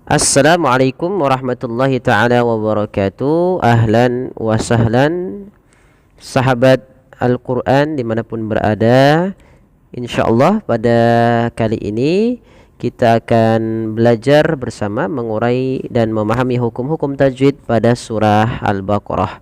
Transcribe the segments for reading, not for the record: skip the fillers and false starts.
Assalamualaikum warahmatullahi ta'ala wabarakatuh. Ahlan wa sahlan sahabat Al-Quran dimanapun berada. InsyaAllah pada kali ini kita akan belajar bersama mengurai dan memahami hukum-hukum tajwid pada surah Al-Baqarah.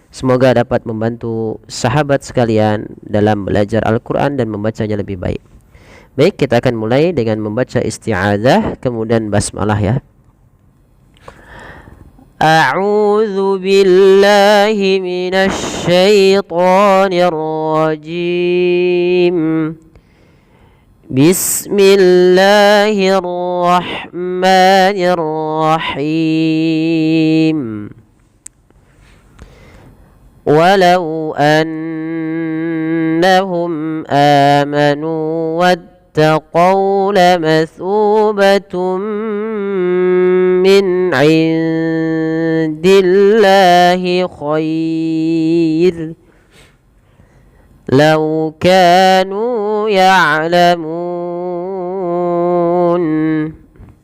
Semoga dapat membantu sahabat sekalian dalam belajar Al-Quran dan membacanya lebih baik. Baik, kita akan mulai dengan membaca isti'adzah kemudian basmalah ya. A'udzu billahi minasy syaithanir rajim. Bismillahirrahmanirrahim. Walau annahum amanu واتقوا لمثوبة من عند الله خير لو كانوا يعلمون.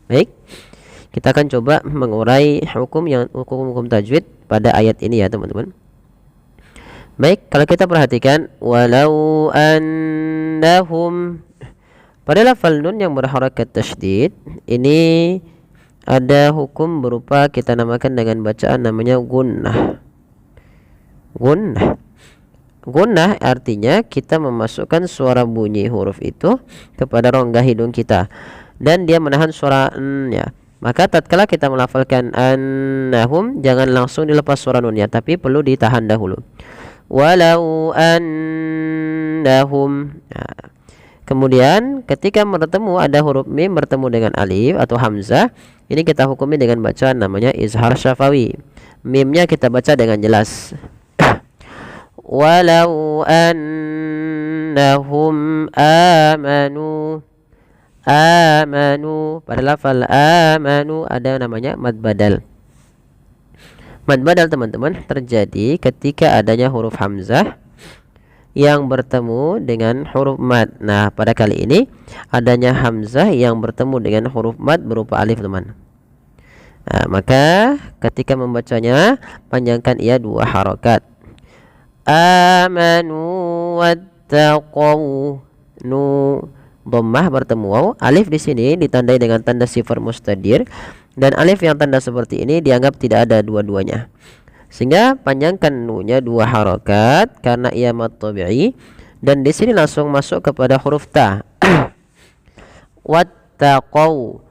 Baik, kita akan coba mengurai hukum tajwid pada ayat ini ya teman-teman. Baik, kalau kita perhatikan walau annahum, pada lafal nun yang berharakat tasydid ini ada hukum berupa kita namakan dengan bacaan namanya gunnah. Gunnah artinya kita memasukkan suara bunyi huruf itu kepada rongga hidung kita dan dia menahan suara n-nya. Maka tatkala kita melafalkan annahum, jangan langsung dilepas suara nunnya, tapi perlu ditahan dahulu. Walau annahum. Kemudian ketika bertemu ada huruf mim bertemu dengan alif atau hamzah, ini kita hukumi dengan bacaan namanya izhar syafawi. Mimnya kita baca dengan jelas. Walau annahum amanu, pada lafal amanu ada namanya mad badal. Mad badal teman-teman terjadi ketika adanya huruf hamzah yang bertemu dengan huruf mad. Nah, pada kali ini adanya hamzah yang bertemu dengan huruf mad berupa alif teman. Nah, maka ketika membacanya panjangkan ia dua harakat. Amanu wattaqau, nu dhammah bertemu waw. Alif di sini ditandai dengan tanda sifar mustadir dan alif yang tanda seperti ini dianggap tidak ada dua-duanya. Sehingga panjangkan nunya dua harakat karena ia mad tabi'i dan di sini langsung masuk kepada huruf ta. Wattaqau.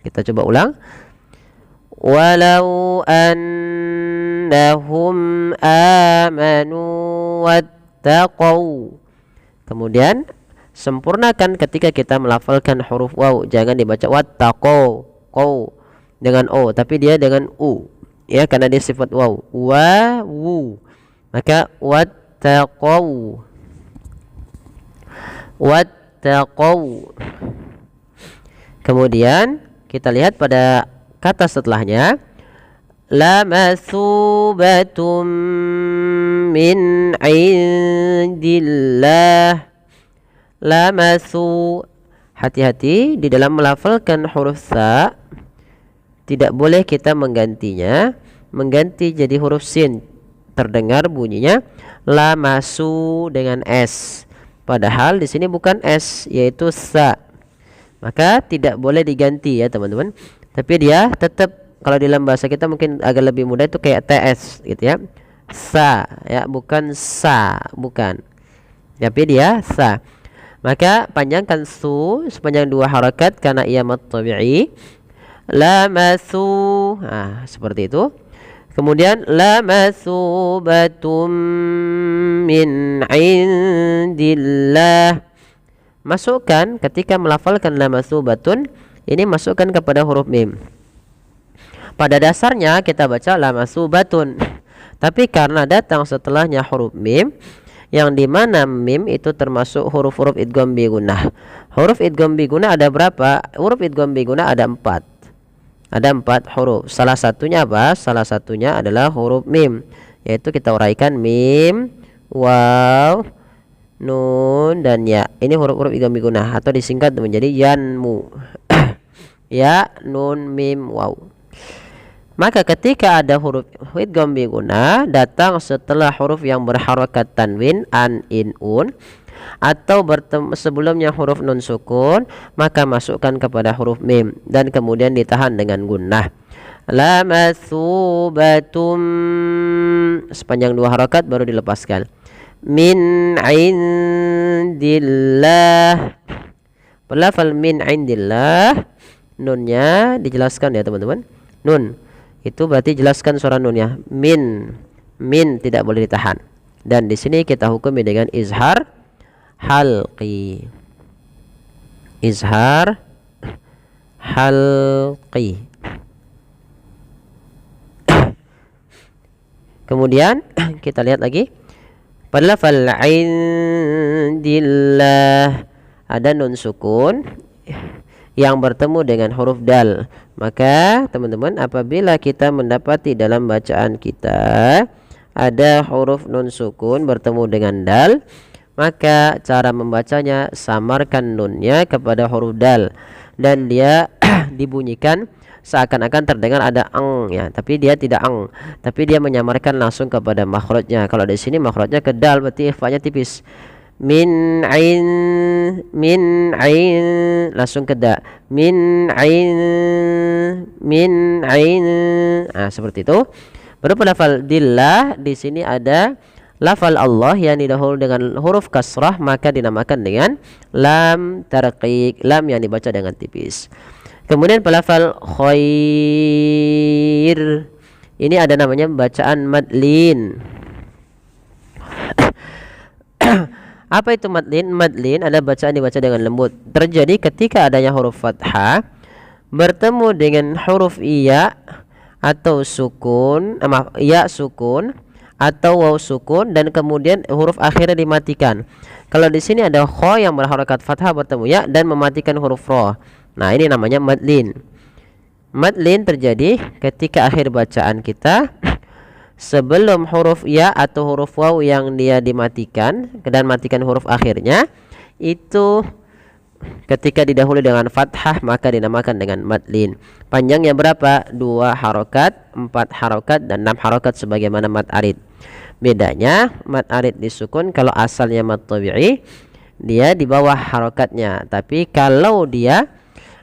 Kita coba ulang. Walau annahum amanu wattaqau. Kemudian sempurnakan ketika kita melafalkan huruf waw, jangan dibaca wattaqau dengan o, tapi dia dengan u ya, karena dia sifat waw, wu, maka wattaqau. Kemudian kita lihat pada kata setelahnya, lamatsubatum min indillah. Lamatsu, hati-hati di dalam melafalkan huruf sa, tidak boleh kita mengganti jadi huruf sin. Terdengar bunyinya lamasu dengan s, padahal di sini bukan s yaitu sa. Maka tidak boleh diganti ya teman-teman. Tapi dia tetap, kalau dalam bahasa kita mungkin agak lebih mudah, itu kayak ts gitu ya. Sa ya, bukan sa, bukan. Tapi dia sa. Maka panjangkan su sepanjang dua harakat karena ia mad tabi'i. Lamatsu, seperti itu. Kemudian lamatsubatum min indillah. Masukkan ketika melafalkan lamatsubatun, ini masukkan kepada huruf mim. Pada dasarnya kita baca lamatsubatun, tapi karena datang setelahnya huruf mim, yang dimana mim itu termasuk huruf-huruf idgham bi gunnah. Huruf idgham bi gunnah ada berapa? Huruf idgham bi gunnah ada 4. Ada 4 huruf. Salah satunya apa? Salah satunya adalah huruf mim, yaitu kita uraikan mim, waw, nun dan ya. Ini huruf-huruf idgham bigunah atau disingkat menjadi yanmu. Ya, nun, mim, waw. Maka ketika ada huruf idgham bigunah datang setelah huruf yang berharokat tanwin an, in, un, atau sebelumnya huruf nun sukun, maka masukkan kepada huruf mim dan kemudian ditahan dengan gunnah. Lamatsubatum, sepanjang 2 harokat baru dilepaskan. Min indillah, pelafal min indillah, nunnya dijelaskan ya teman-teman. Nun itu berarti jelaskan suara nunnya. Min tidak boleh ditahan. Dan di sini kita hukumi dengan izhar halqi. Izhar halqi. Kemudian kita lihat lagi. Pada lafal indillah ada nun sukun yang bertemu dengan huruf dal. Maka teman-teman, apabila kita mendapati dalam bacaan kita ada huruf nun sukun bertemu dengan dal, maka cara membacanya samarkan nunnya kepada huruf dal dan dia dibunyikan seakan-akan terdengar ada ang ya, tapi dia tidak ang, tapi dia menyamarkan langsung kepada makhrajnya. Kalau di sini makhrajnya ke dal, berarti ikhfanya tipis. Min ain langsung ke da. Min ain. Nah, seperti itu. Baru pada lafal dillah di sini ada lafal Allah yang didahului dengan huruf kasrah, maka dinamakan dengan lam tarqiq, lam yang dibaca dengan tipis. Kemudian pada lafal khair ini ada namanya bacaan madlin. Apa itu madlin? Madlin adalah bacaan dibaca dengan lembut. Terjadi ketika adanya huruf fathah bertemu dengan huruf iya atau sukun, ya sukun atau waw sukun, dan kemudian huruf akhirnya dimatikan. Kalau di sini ada kha yang berharakat fathah bertemu ya dan mematikan huruf ra. Nah, ini namanya madlin. Madlin terjadi ketika akhir bacaan kita sebelum huruf ya atau huruf waw yang dia dimatikan dan matikan huruf akhirnya itu ketika didahului dengan fathah maka dinamakan dengan madlin. Panjangnya berapa? 2 harokat, 4 harokat dan 6 harokat sebagaimana mad arid. Bedanya mad arid disukun kalau asalnya mad tabi'i dia di bawah harokatnya, tapi kalau dia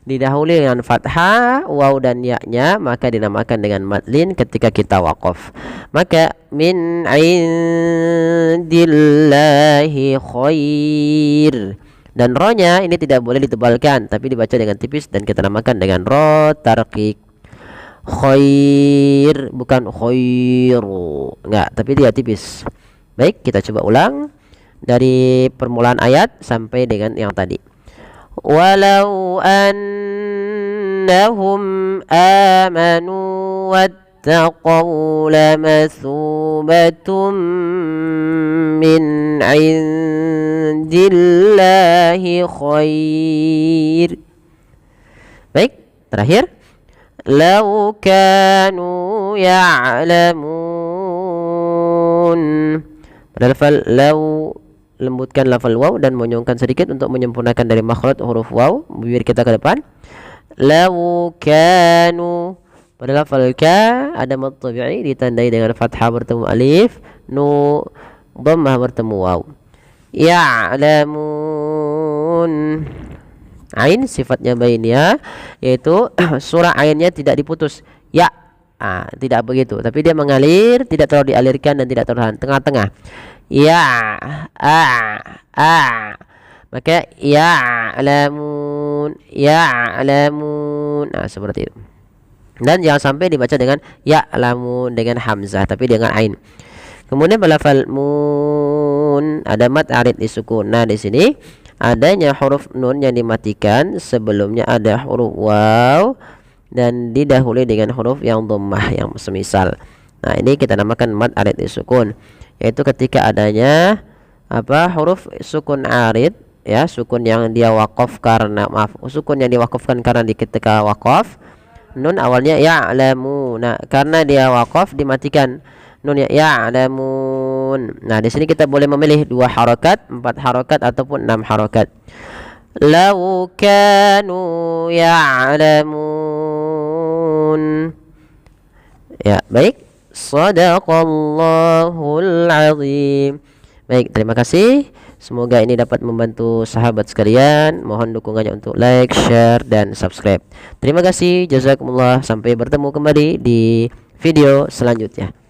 didahului dengan fathah waw dan ya-nya maka dinamakan dengan madlin ketika kita waqaf. Maka min indillahi khair, dan ro-nya ini tidak boleh ditebalkan tapi dibaca dengan tipis dan kita namakan dengan ro tarqiq. Khair bukan khairu, enggak, tapi dia tipis. Baik, kita coba ulang dari permulaan ayat sampai dengan yang tadi. Walau annahum amanu wattaqaw lamathubatum min indillahi khair. Baik, terakhir. Lau kanu ya'lamun. Pada lafal lau lembutkan lafal waw dan monyongkan sedikit untuk menyempurnakan dari makhraj huruf waw bibir kita ke depan. Lau kanu. Pada lafal ka ada mad tabi'i ditandai dengan fathah bertemu alif, nu dhammah bertemu waw. Ya'lamun. Ain sifatnya bainiyah, yaitu surah ainnya tidak diputus ya, tidak begitu, tapi dia mengalir, tidak terlalu dialirkan dan tidak terlalu tengah-tengah. Ya, maka ya'lamun, seperti itu. Dan jangan sampai dibaca dengan ya'lamun dengan hamzah, tapi dengan ain. Kemudian lafal mun ada mad arid disukun. Nah, di sini adanya huruf nun yang dimatikan, sebelumnya ada huruf waw dan didahului dengan huruf yang dhammah yang semisal. Nah, ini kita namakan mad arid disukun, yaitu ketika adanya huruf sukun arid ya, sukun yang dia waqaf karena sukun yang diwakafkan karena di ketika waqaf nun awalnya ya'lamu. Nah, karena dia waqaf dimatikan nunnya ya'lamun. ya'lamun. Nah, di sini kita boleh memilih 2 harokat, 4 harokat ataupun 6 harokat. Law kanu ya'lamun. Ya, baik. Shadaqallahul azim. Baik, terima kasih. Semoga ini dapat membantu sahabat sekalian. Mohon dukungannya untuk like, share, dan subscribe. Terima kasih. Jazakumullah. Sampai bertemu kembali di video selanjutnya.